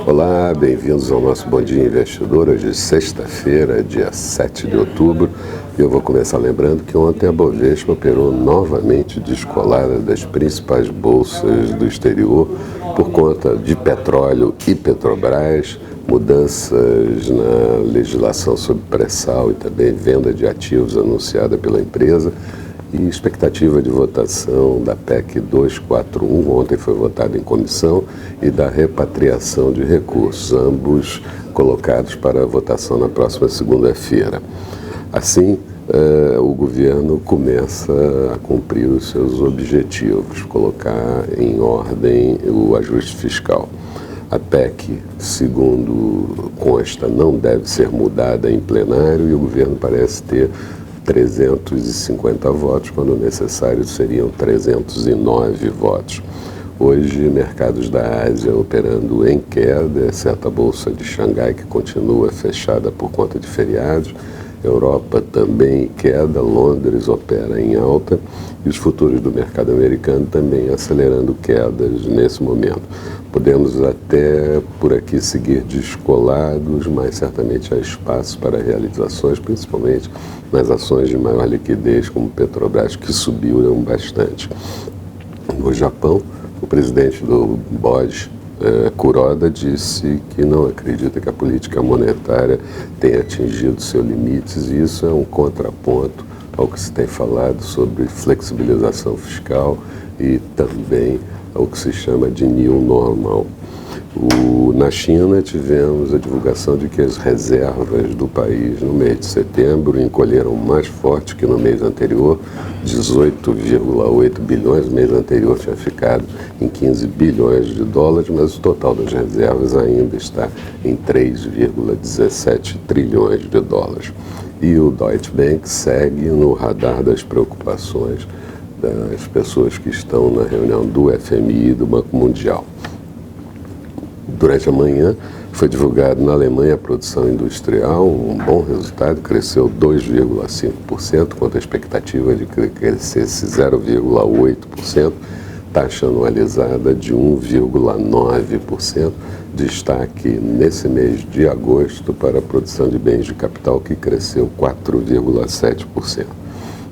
Olá, bem-vindos ao nosso Bom Dia Investidor. Hoje é sexta-feira, dia 7 de outubro. E eu vou começar lembrando que ontem a Bovespa operou novamente descolada das principais bolsas do exterior por conta de petróleo e Petrobras, mudanças na legislação sobre pré-sal e também venda de ativos anunciada pela empresa e expectativa de votação da PEC 241, ontem foi votado em comissão, e da repatriação de recursos, ambos colocados para votação na próxima segunda-feira. Assim, o governo começa a cumprir os seus objetivos, colocar em ordem o ajuste fiscal. A PEC, segundo consta, não deve ser mudada em plenário e o governo parece ter 350 votos, quando necessário seriam 309 votos. Hoje, mercados da Ásia operando em queda, exceto a Bolsa de Xangai, que continua fechada por conta de feriados. Europa também em queda, Londres opera em alta e os futuros do mercado americano também acelerando quedas nesse momento. Podemos até por aqui seguir descolados, mas certamente há espaço para realizações, principalmente nas ações de maior liquidez, como Petrobras, que subiram bastante. No Japão, o presidente do BOJ, Kuroda, disse que não acredita que a política monetária tenha atingido seus limites, e isso é um contraponto ao que se tem falado sobre flexibilização fiscal e também ao que se chama de new normal. Na China, tivemos a divulgação de que as reservas do país no mês de setembro encolheram mais forte que no mês anterior, 18,8 bilhões, o mês anterior tinha ficado em 15 bilhões de dólares, mas o total das reservas ainda está em 3,17 trilhões de dólares. E o Deutsche Bank segue no radar das preocupações das pessoas que estão na reunião do FMI e do Banco Mundial. Durante a manhã, foi divulgado na Alemanha a produção industrial, um bom resultado, cresceu 2,5%, contra a expectativa de que crescesse 0,8%, taxa anualizada de 1,9%, destaque nesse mês de agosto para a produção de bens de capital, que cresceu 4,7%.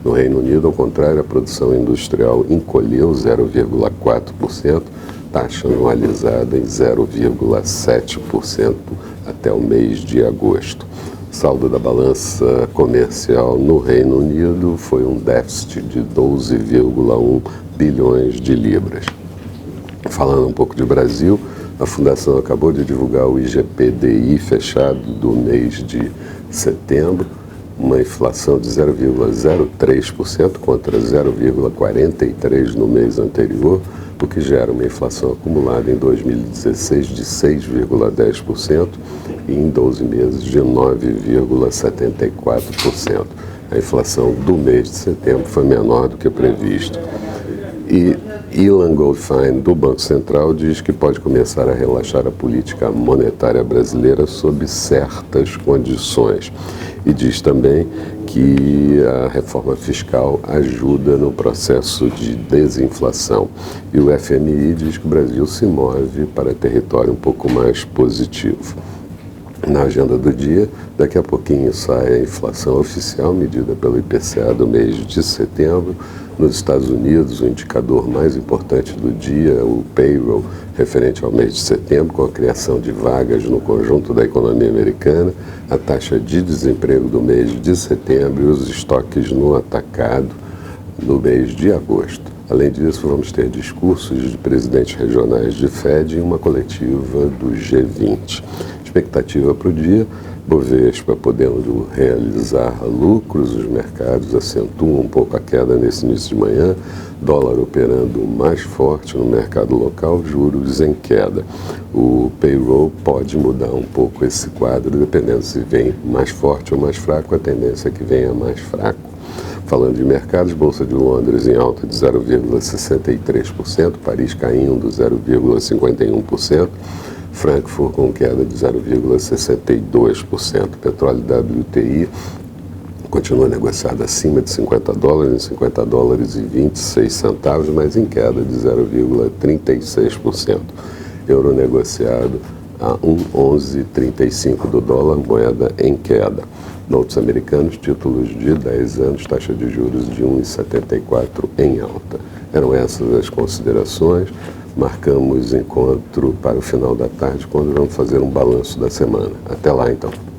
No Reino Unido, ao contrário, a produção industrial encolheu 0,4%, taxa anualizada em 0,7% até o mês de agosto. Saldo da balança comercial no Reino Unido foi um déficit de 12,1 bilhões de libras. Falando um pouco de Brasil, a Fundação acabou de divulgar o IGPDI fechado do mês de setembro, uma inflação de 0,03% contra 0,43% no mês anterior, o que gera uma inflação acumulada em 2016 de 6,10% e em 12 meses de 9,74%. A inflação do mês de setembro foi menor do que previsto. E Ilan Goldfein, do Banco Central, diz que pode começar a relaxar a política monetária brasileira sob certas condições. E diz também que a reforma fiscal ajuda no processo de desinflação. E o FMI diz que o Brasil se move para território um pouco mais positivo. Na agenda do dia, daqui a pouquinho sai a inflação oficial medida pelo IPCA do mês de setembro. Nos Estados Unidos, o indicador mais importante do dia, o payroll, referente ao mês de setembro, com a criação de vagas no conjunto da economia americana, a taxa de desemprego do mês de setembro e os estoques no atacado no mês de agosto. Além disso, vamos ter discursos de presidentes regionais de FED e uma coletiva do G20. Expectativa para o dia: Bovespa podendo realizar lucros, os mercados acentuam um pouco a queda nesse início de manhã, dólar operando mais forte no mercado local, juros em queda. O payroll pode mudar um pouco esse quadro, dependendo se vem mais forte ou mais fraco, a tendência é que venha mais fraco. Falando de mercados, Bolsa de Londres em alta de 0,63%, Paris caindo 0,51%, Frankfurt com queda de 0,62%. Petróleo WTI continua negociado acima de $50, em $50,26, mas em queda de 0,36%. Euro negociado a 1,1135 do dólar, moeda em queda. Notos americanos, títulos de 10 anos, taxa de juros de 1,74 em alta. Eram essas as considerações. Marcamos encontro para o final da tarde, quando vamos fazer um balanço da semana. Até lá, então.